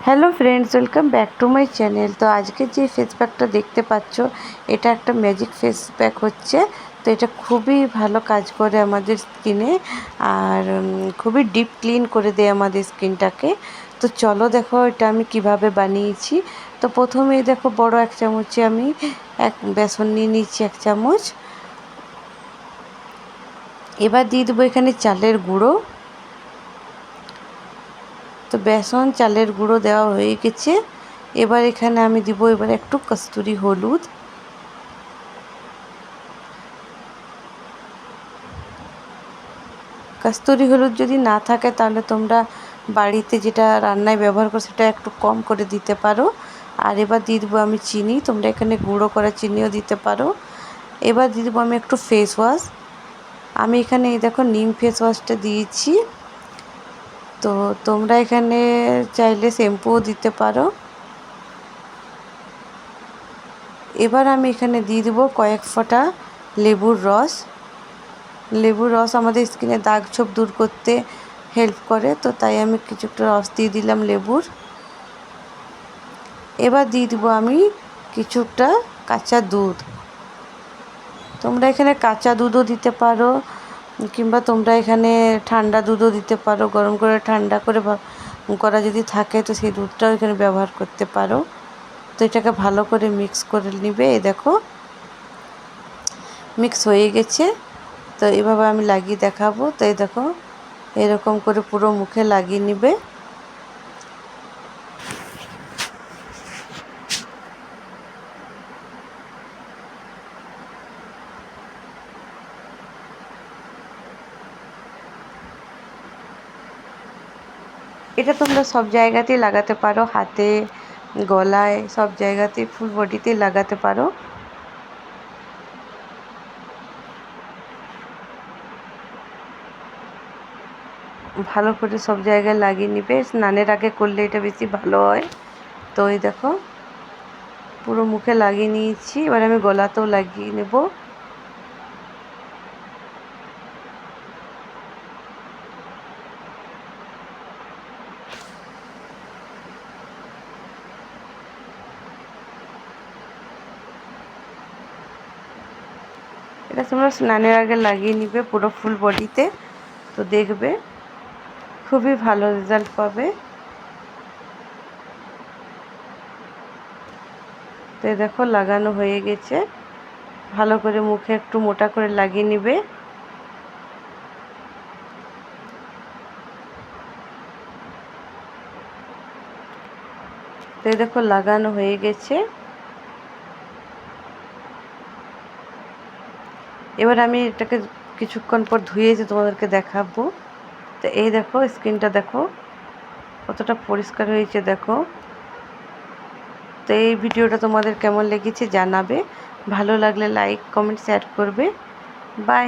Hello friends, welcome back to my channel. তো আজকে যে ফেস প্যাকটা দেখতে পাচ্ছ, এটা একটা ম্যাজিক ফেস প্যাক হচ্ছে। তো এটা খুবই ভালো কাজ করে আমাদের স্কিনে, আর খুবই ডিপ ক্লিন করে দেয় আমাদের স্কিনটাকে। তো চলো দেখো এটা আমি কিভাবে বানিয়েছি। তো প্রথমেই দেখো বড় এক চামচে আমি বেসন নিয়ে নিচ্ছি 1 চামচ। এবার দিয়ে দেবো এখানে চালের গুঁড়ো। তো বেসন চালের গুঁড়ো দেওয়া হয়ে গেছে। এবার এখানে আমি দিব একটু কস্তুরি হলুদ। কস্তুরি হলুদ যদি না থাকে তাহলে তোমরা বাড়িতে যেটা রান্নায় ব্যবহার করো সেটা একটু কম করে দিতে পারো। আর এবার দিয়ে দেবো আমি চিনি, তোমরা এখানে গুঁড়ো করা চিনিও দিতে পারো। এবার দিয়ে দেবো আমি একটু ফেস ওয়াশ। আমি এখানে এই দেখো নিম ফেস ওয়াশটা দিয়েছি। তো তোমরা এখানে চাইলে শ্যাম্পুও দিতে পারো। এবার আমি এখানে দিয়ে দেবো কয়েক ফোঁটা লেবুর রস। লেবুর রস আমাদের স্কিনে দাগ ছোপ দূর করতে হেল্প করে, তো তাই আমি কিছুটা রস দিয়ে দিলাম লেবুর। এবার দিয়ে দেবো আমি কিছুটা কাঁচা দুধ। তোমরা এখানে কাঁচা দুধও দিতে পারো, কিংবা তোমরা এখানে ঠান্ডা দুধও দিতে পারো। গরম করে ঠান্ডা করে করা যদি থাকে তো সেই দুধটাও এখানে ব্যবহার করতে পারো। তো এটাকে ভালো করে মিক্স করে নিবে। এই দেখো মিক্স হয়ে গেছে। তো এভাবে আমি লাগিয়ে দেখাবো। তো এই দেখো এরকম করে পুরো মুখে লাগিয়ে নিবে। এটা তোমরা সব জায়গাতেই লাগাতে পারো, হাতে, গলায়, সব জায়গাতেই, ফুল বডিতেই লাগাতে পারো। ভালো করে সব জায়গায় লাগিয়ে নিবে। স্নানের আগে করলে এটা বেশি ভালো হয়। তো এই দেখো পুরো মুখে লাগিয়ে নিয়েছি। এবার আমি গলাতেও লাগিয়ে নেব। এটা তোমরা স্নানের আগে লাগিয়ে নিবে পুরো ফুল বডিতে। তো দেখবে খুবই ভালো রেজাল্ট পাবে। তো দেখো লাগানো হয়ে গেছে। ভালো করে মুখে একটু মোটা করে লাগিয়ে নিবে। তো দেখো লাগানো হয়ে গেছে। এবার আমি এটাকে কিছুক্ষণ পর ধুয়ে যে তোমাদেরকে দেখাবো। তো এই দেখো স্কিনটা দেখো কতটা পরিষ্কার হয়েছে দেখো। তো এই ভিডিওটা তোমাদের কেমন লেগেছে জানাবে। ভালো লাগলে লাইক, কমেন্ট, শেয়ার করবে। বাই।